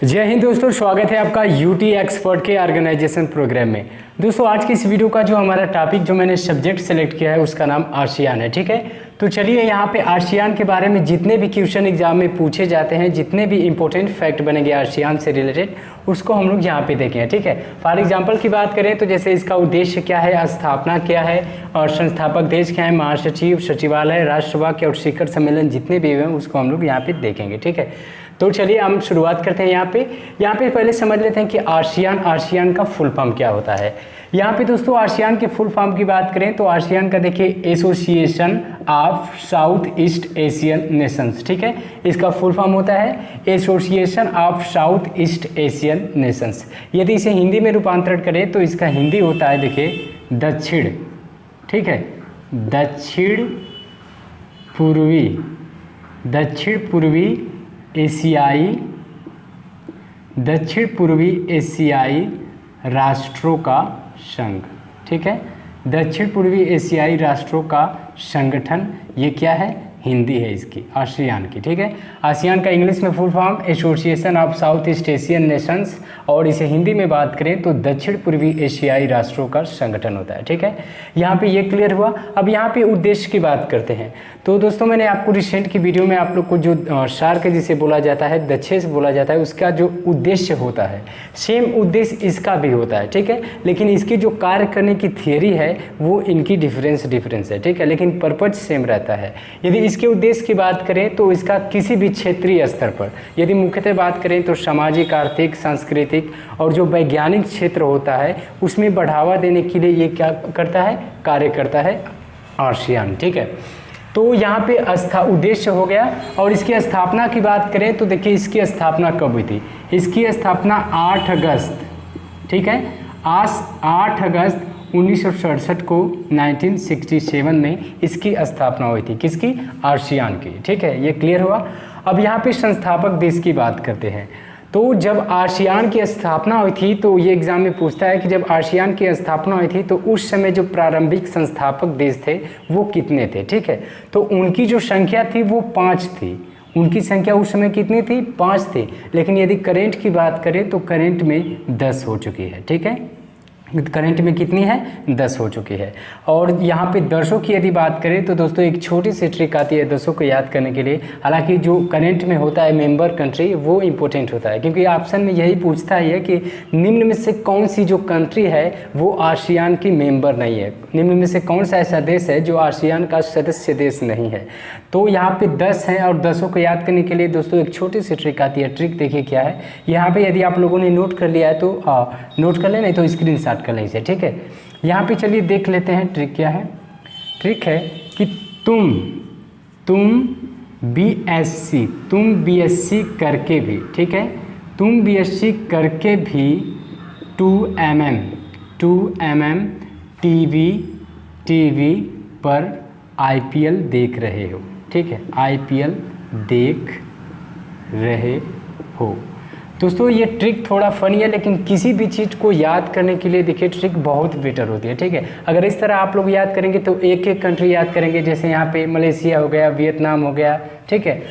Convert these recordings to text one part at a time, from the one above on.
जय हिंद दोस्तों, स्वागत है आपका यूटी एक्सपर्ट के ऑर्गेनाइजेशन प्रोग्राम में। दोस्तों आज की इस वीडियो का जो हमारा टॉपिक जो मैंने सब्जेक्ट सेलेक्ट किया है उसका नाम आसियान है। ठीक है, तो चलिए यहाँ पे आसियान के बारे में जितने भी क्वेश्चन एग्जाम में पूछे जाते हैं, जितने भी इंपॉर्टेंट फैक्ट बनेंगे आसियान से रिलेटेड, उसको हम लोग यहाँ पे देखेंगे। ठीक है, फॉर एग्जाम्पल की बात करें तो जैसे इसका उद्देश्य क्या है, स्थापना क्या है और संस्थापक देश क्या है, महासचिव, सचिवालय, राष्ट्रवाक्य और शिखर सम्मेलन जितने भी हैं उसको हम लोग यहाँ पे देखेंगे। ठीक है, तो चलिए हम शुरुआत करते हैं। यहाँ पे पहले समझ लेते हैं कि आसियान का फुल फॉर्म क्या होता है। यहाँ पे दोस्तों आसियान के फुल फॉर्म की बात करें तो आसियान का देखिए association of south east Asian Nations. ठीक है, इसका फुल फॉर्म होता है association of south east Asian Nations. यदि इसे हिंदी में रूपांतरण करें तो इसका हिंदी होता है देखिए दक्षिण, ठीक है, दक्षिण पूर्वी एशियाई राष्ट्रों का संघ। ठीक है, दक्षिण पूर्वी एशियाई राष्ट्रों का संगठन, ये क्या है, हिंदी है इसकी, आसियान की। ठीक है, आसियान का इंग्लिश में full form association of south east Asian Nations, और इसे हिंदी में बात करें तो दक्षिण पूर्वी एशियाई राष्ट्रों का संगठन होता है। ठीक है, यहाँ पे ये क्लियर हुआ। अब यहाँ पे उद्देश्य की बात करते हैं। तो दोस्तों मैंने आपको रिसेंट की वीडियो में आप लोग को जो सार्क जिसे बोला जाता है, दक्षेश बोला जाता है, उसका जो उद्देश्य होता है सेम उद्देश्य इसका भी होता है। ठीक है, लेकिन इसकी जो कार्य करने की थियरी है वो इनकी डिफरेंस है। ठीक है, लेकिन पर्पज सेम रहता है। यदि इसके उद्देश्य की बात करें तो इसका किसी भी क्षेत्रीय स्तर पर, यदि मुख्यतः बात करें तो सामाजिक, आर्थिक, सांस्कृतिक और जो वैज्ञानिक क्षेत्र होता है उसमें बढ़ावा देने के लिए ये क्या करता है, कार्य करता है आसियान। ठीक है, तो यहाँ पे उद्देश्य हो गया। और इसकी स्थापना की बात करें तो देखिए इसकी स्थापना कब हुई थी। इसकी स्थापना 8 अगस्त, ठीक है, 8 अगस्त 1967 को 1967 में इसकी स्थापना हुई थी। किसकी, आसियान की। ठीक है, ये क्लियर हुआ। अब यहाँ पे संस्थापक देश की बात करते हैं। तो जब आसियान की स्थापना हुई थी तो ये एग्जाम में पूछता है कि जब आसियान की स्थापना हुई थी तो उस समय जो प्रारंभिक संस्थापक देश थे वो कितने थे। ठीक है, तो उनकी जो संख्या थी वो 5 थी। उनकी संख्या उस समय कितनी थी, 5 थी। लेकिन यदि करेंट की बात करें तो करेंट में 10 हो चुकी है। ठीक है, करंट में कितनी है, 10 हो चुकी है। और यहाँ पे दसों की यदि बात करें तो दोस्तों एक छोटी सी ट्रिक आती है दसों को याद करने के लिए। हालांकि जो करंट में होता है मेंबर कंट्री वो इम्पोर्टेंट होता है, क्योंकि ऑप्शन में यही पूछता है कि निम्न में से कौन सी जो कंट्री है वो आसियान की मेंबर नहीं है, निम्न में से कौन सा ऐसा देश है जो आसियान का सदस्य देश नहीं है। तो यहाँ पे 10 हैं और दसों को याद करने के लिए दोस्तों एक छोटी सी ट्रिक आती है। ट्रिक देखिए क्या है, यहाँ पे यदि आप लोगों ने नोट कर लिया है तो नोट कर लें, नहीं तो स्क्रीनशॉट कर लें इसे। ठीक है, यहाँ पे चलिए देख लेते हैं ट्रिक क्या है। ट्रिक है कि तुम बीएससी करके भी, ठीक है, तुम बीएससी करके भी 2 mm टीवी पर आईपीएल देख रहे हो। ठीक है, आईपीएल देख रहे हो। दोस्तों ये ट्रिक थोड़ा फनी है, लेकिन किसी भी चीज़ को याद करने के लिए देखिए ट्रिक बहुत बेटर होती है। ठीक है, अगर इस तरह आप लोग याद करेंगे तो एक एक कंट्री याद करेंगे। जैसे यहाँ पे मलेशिया हो गया, वियतनाम हो गया, ठीक है,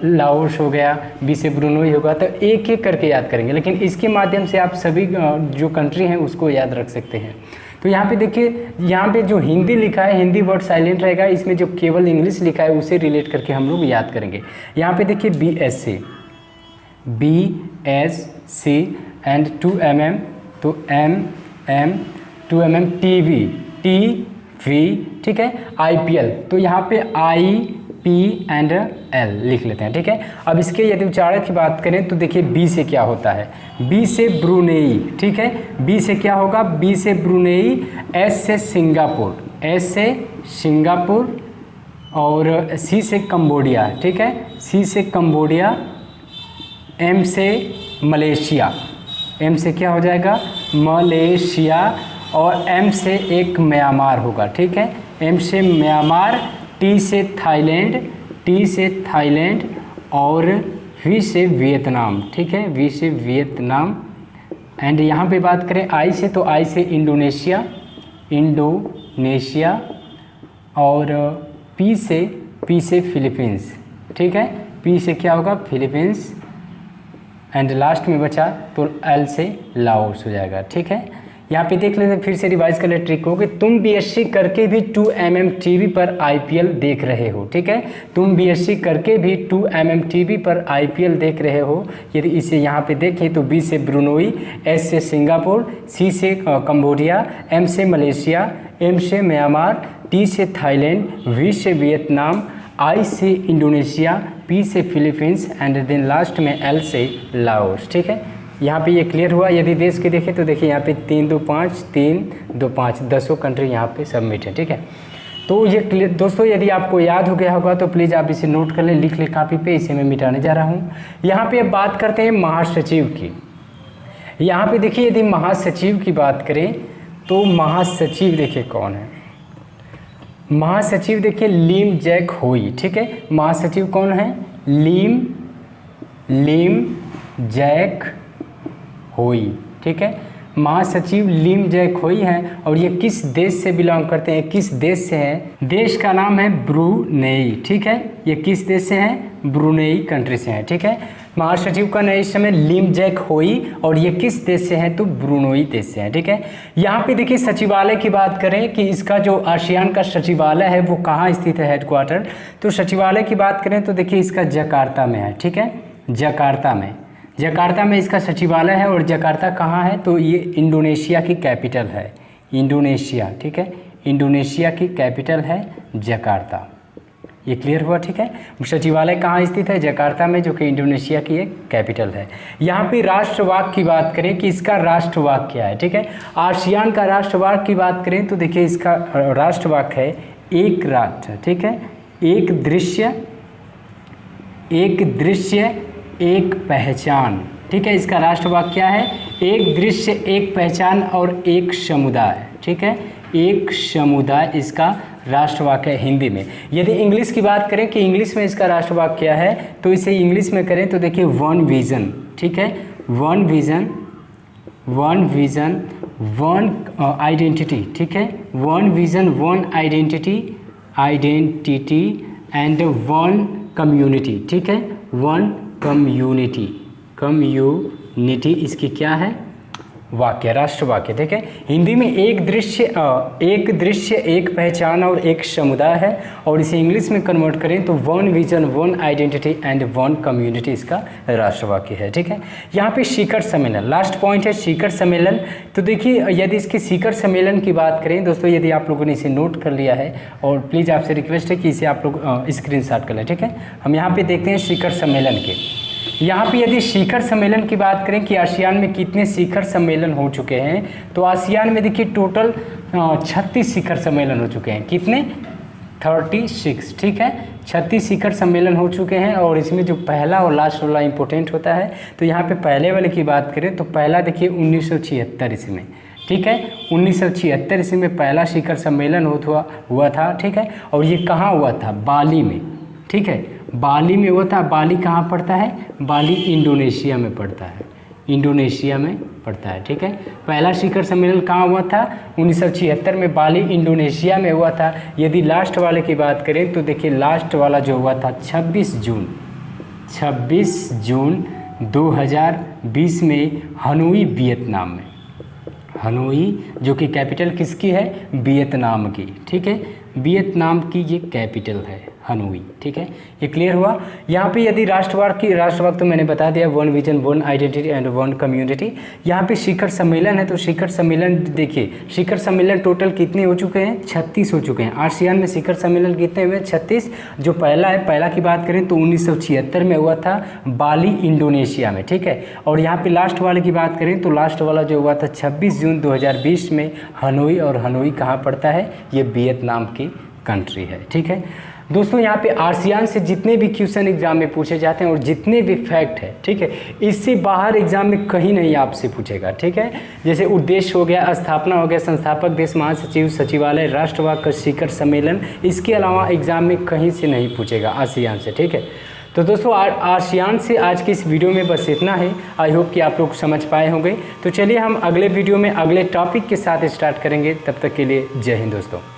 लाओस हो गया, बी से ब्रुनोई होगा, तो एक एक करके याद करेंगे। लेकिन इसके माध्यम से आप सभी जो कंट्री हैं उसको याद रख सकते हैं। तो यहाँ पे देखिए, यहाँ पे जो हिंदी लिखा है, हिंदी वर्ड साइलेंट रहेगा, इसमें जो केवल इंग्लिश लिखा है उसे रिलेट करके हम लोग याद करेंगे। यहाँ पे देखिए BSC एंड 2 mm, तो MM 2 mm टीवी, ठीक है, IPL, तो यहाँ पे IP एंड L लिख लेते हैं। ठीक है, अब इसके यदि उच्चारण की बात करें तो देखिए B से क्या होता है, B से ब्रुनेई। ठीक है, B से क्या होगा, B से ब्रुनेई, S से सिंगापुर और C से कंबोडिया। ठीक है, C से कंबोडिया, M से मलेशिया, M से क्या हो जाएगा, मलेशिया, और M से एक म्यांमार होगा। ठीक है, M से म्यांमार, T से थाईलैंड और V से वियतनाम। ठीक है, V से वियतनाम। एंड यहाँ पे बात करें I से, तो I से इंडोनेशिया और P से फिलीपींस। ठीक है, P से क्या होगा, फिलीपींस एंड लास्ट में बचा तो एल से लाओस हो जाएगा। ठीक है, यहाँ पे देख लेते हैं, फिर से रिवाइज कर ले ट्रिक को कि तुम बीएससी करके भी 2mm टीवी पर आईपीएल देख रहे हो। ठीक है, तुम बीएससी करके भी 2mm टीवी पर आईपीएल देख रहे हो। यदि इसे यहाँ पे देखें तो बी से ब्रुनोई, एस से सिंगापुर, सी से कंबोडिया, एम से मलेशिया, एम से म्यांमार, टी से थाईलैंड, वी से वियतनाम, आई से इंडोनेशिया, पी से फिलीपींस एंड देन लास्ट में एल से लाओस। ठीक है, यहाँ पे ये क्लियर हुआ। यदि देश के देखें तो देखिए यहाँ पे 3, 2, 5, 3, 2, 5 10 कंट्री यहाँ पे सबमिट है। ठीक है, तो ये क्लियर दोस्तों, यदि आपको याद हो गया होगा तो प्लीज़ आप इसे नोट कर लें, लिख लें कापी पे, इसे मैं मिटाने जा रहा हूँ। यहाँ पे अब बात करते हैं महासचिव की। यहाँ पे देखिए यदि महासचिव की बात करें तो महासचिव देखिए कौन है। महासचिव देखिए लिम जैक होई। ठीक है, महासचिव कौन है? लिम जैक होई। ठीक है, महासचिव लिम जैक होई हैं और ये किस देश से बिलोंग करते हैं, किस देश से हैं? देश का नाम है ब्रुनेई। ठीक है, ये किस देश से हैं? ब्रुनेई कंट्री से हैं। ठीक है, महासचिव का नाम इस समय लिम जैक होई और ये किस देश से हैं? तो ब्रुनेई देश से हैं। ठीक है, यहाँ पे देखिए सचिवालय की बात करें कि इसका जो आसियान का सचिवालय है वो कहाँ स्थित है, हेडक्वार्टर। तो सचिवालय की बात करें तो देखिए इसका जकार्ता में है। ठीक है, जकार्ता में इसका सचिवालय है और जकार्ता कहाँ है? तो ये इंडोनेशिया की कैपिटल है, इंडोनेशिया। ठीक है, इंडोनेशिया की कैपिटल है जकार्ता। ये क्लियर हुआ। ठीक है, सचिवालय कहाँ स्थित है? जकार्ता में, जो कि इंडोनेशिया की एक कैपिटल है। यहाँ पे राष्ट्रवाक की बात करें कि इसका राष्ट्रवाक क्या है। ठीक है, आसियान का राष्ट्रवाक की बात करें तो देखिए इसका राष्ट्रवाक है एक राष्ट्र। ठीक है, एक दृश्य एक पहचान। ठीक है, इसका राष्ट्रवाक्य क्या है? एक दृश्य एक पहचान और एक समुदाय। ठीक है, एक समुदाय इसका राष्ट्रवाक्य है हिंदी में। यदि इंग्लिश की बात करें कि इंग्लिश में इसका राष्ट्रवाक्य क्या है, तो इसे इंग्लिश में करें तो देखिए वन विजन। ठीक है, वन विजन वन आइडेंटिटी। ठीक है, one vision one identity and one community. ठीक है, वन कम्युनिटी इसकी क्या है? वाक्य, राष्ट्रवाक्य। ठीक है, हिंदी में एक दृश्य एक पहचान और एक समुदाय है और इसे इंग्लिश में कन्वर्ट करें तो one vision one identity and one community इसका राष्ट्रवाक्य है। ठीक है, यहाँ पे शिखर सम्मेलन लास्ट पॉइंट है, शिखर सम्मेलन। तो देखिए यदि इसके शिखर सम्मेलन की बात करें दोस्तों, यदि आप लोगों ने इसे नोट कर लिया है और प्लीज़ आपसे रिक्वेस्ट है कि इसे आप लोग स्क्रीनशॉट कर लें। ठीक है, हम यहाँ पे देखते हैं शिखर सम्मेलन के। यहाँ पे यदि शिखर सम्मेलन की बात करें कि आसियान में कितने शिखर सम्मेलन हो चुके हैं, तो आसियान में देखिए टोटल 36 शिखर सम्मेलन हो चुके हैं। कितने? 36। ठीक है, 36 शिखर सम्मेलन हो चुके हैं और इसमें जो पहला और लास्ट वाला इंपॉर्टेंट होता है, तो यहाँ पे पहले वाले की बात करें तो पहला देखिए 1976 ईस्वी में। ठीक है, 1976 ईस्वी में पहला शिखर सम्मेलन हुआ था। ठीक है, और ये कहाँ हुआ था? बाली में। ठीक है, बाली में हुआ था। बाली कहाँ पड़ता है? बाली इंडोनेशिया में पड़ता है, इंडोनेशिया में पड़ता है। ठीक है, पहला शिखर सम्मेलन कहाँ हुआ था? 1976 में बाली इंडोनेशिया में हुआ था। यदि लास्ट वाले की बात करें तो देखिए लास्ट वाला जो हुआ था 26 जून 2020 में हनोई, वियतनाम में। हनोई जो कि कैपिटल किसकी है? वियतनाम की। ठीक है, वियतनाम की ये कैपिटल है हनोई। ठीक है, ये क्लियर हुआ। यहाँ पे यदि राष्ट्रवाद तो मैंने बता दिया, one vision one identity and one community. यहाँ पे शिखर सम्मेलन है तो शिखर सम्मेलन देखिए, शिखर सम्मेलन टोटल कितने हो चुके हैं? 36 हो चुके हैं। आसियान में शिखर सम्मेलन कितने हुए? 36। जो पहला है, पहला की बात करें तो 1976 में हुआ था बाली इंडोनेशिया में। ठीक है, और यहाँ पे लास्ट वाले की बात करें तो लास्ट वाला जो हुआ था 26 जून 2020 में हनोई, और हनोई कहाँ पड़ता है? ये वियतनाम की कंट्री है। ठीक है दोस्तों, यहाँ पे आसियान से जितने भी क्वेश्चन एग्जाम में पूछे जाते हैं और जितने भी फैक्ट है, ठीक है, इससे बाहर एग्जाम में कहीं नहीं आपसे पूछेगा। ठीक है, जैसे उद्देश्य हो गया, स्थापना हो गया, संस्थापक देश, महासचिव, सचिवालय, राष्ट्रवाद का शिखर सम्मेलन, इसके अलावा एग्जाम में कहीं से नहीं पूछेगा आसियान से। ठीक है, तो दोस्तों आसियान से आज की इस वीडियो में बस इतना है। आई होप कि आप लोग समझ पाए होंगे। तो चलिए हम अगले वीडियो में अगले टॉपिक के साथ स्टार्ट करेंगे। तब तक के लिए जय हिंद दोस्तों।